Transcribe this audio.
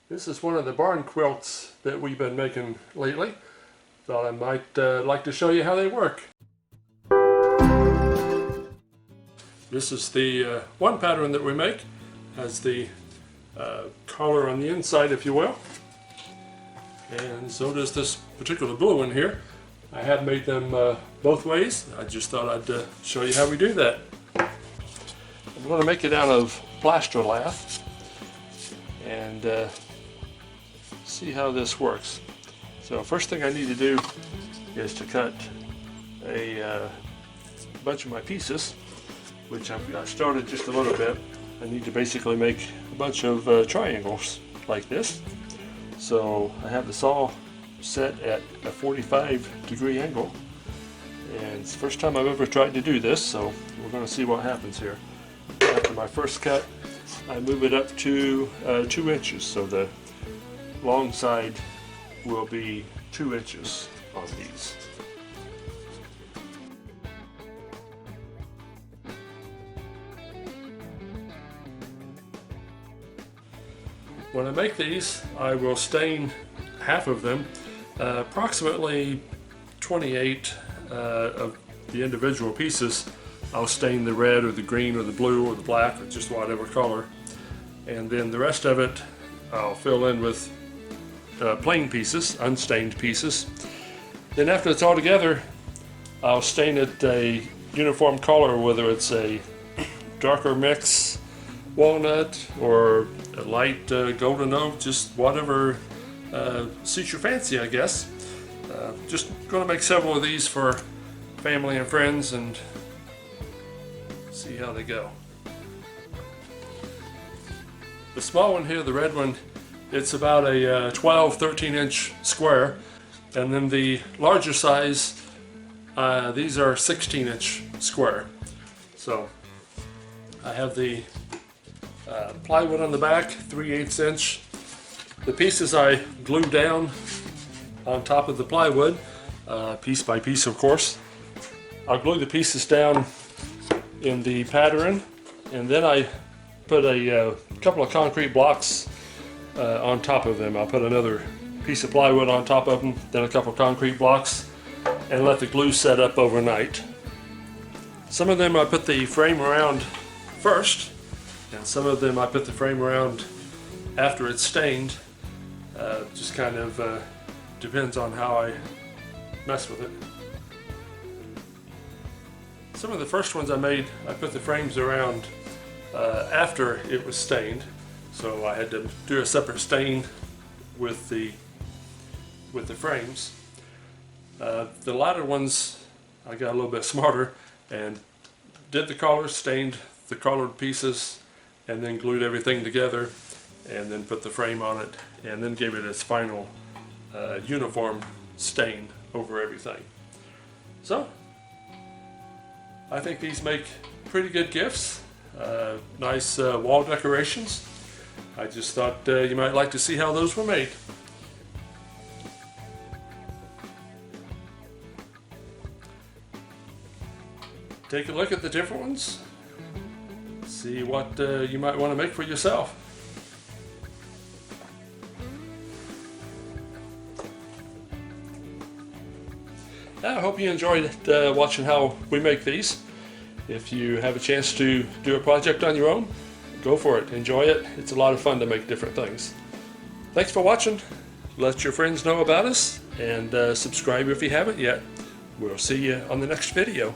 This is one of the barn quilts that we've been making lately. Thought I might like to show you how they work. This is the one pattern that we make. Has the collar on the inside, if you will. And so does this particular blue one here. I have made them both ways. I just thought I'd show you how we do that. I'm going to make it out of plaster lath and see how this works. So first thing I need to do is to cut a bunch of my pieces, which I've started just a little bit. I need to basically make a bunch of triangles like this. So I have the saw set at a 45-degree angle, and it's the first time I've ever tried to do this, so we're going to see what happens here. After my first cut, I move it up to 2 inches, so the long side will be 2 inches on these. When I make these, I will stain half of them, approximately 28 of the individual pieces. I'll stain the red or the green or the blue or the black or just whatever color, and then the rest of it I'll fill in with plain pieces, unstained pieces. Then after it's all together, I'll stain it a uniform color, whether it's a darker mix walnut or a light golden oak, just whatever suits your fancy, I guess. Just going to make several of these for family and friends and see how they go. The small one here, the red one, it's about a 12-13 inch square, and then the larger size, these are 16 inch square. So I have the plywood on the back, 3/8 inch. The pieces I glue down on top of the plywood, piece by piece of course. I'll glue the pieces down in the pattern, and then I put a couple of concrete blocks on top of them. I'll put another piece of plywood on top of them, then a couple of concrete blocks, and let the glue set up overnight. Some of them I put the frame around first, and some of them I put the frame around after it's stained. Just kind of depends on how I mess with it. Some of the first ones I made, I put the frames around after it was stained, so I had to do a separate stain with the frames. The latter ones, I got a little bit smarter and did the collars, stained the collared pieces, and then glued everything together, and then put the frame on it, and then gave it its final uniform stain over everything. So I think these make pretty good gifts, nice wall decorations. I just thought you might like to see how those were made. Take a look at the different ones. See what you might want to make for yourself. I hope you enjoyed watching how we make these. If you have a chance to do a project on your own, go for it. Enjoy it. It's a lot of fun to make different things. Thanks for watching. Let your friends know about us, and subscribe if you haven't yet. We'll see you on the next video.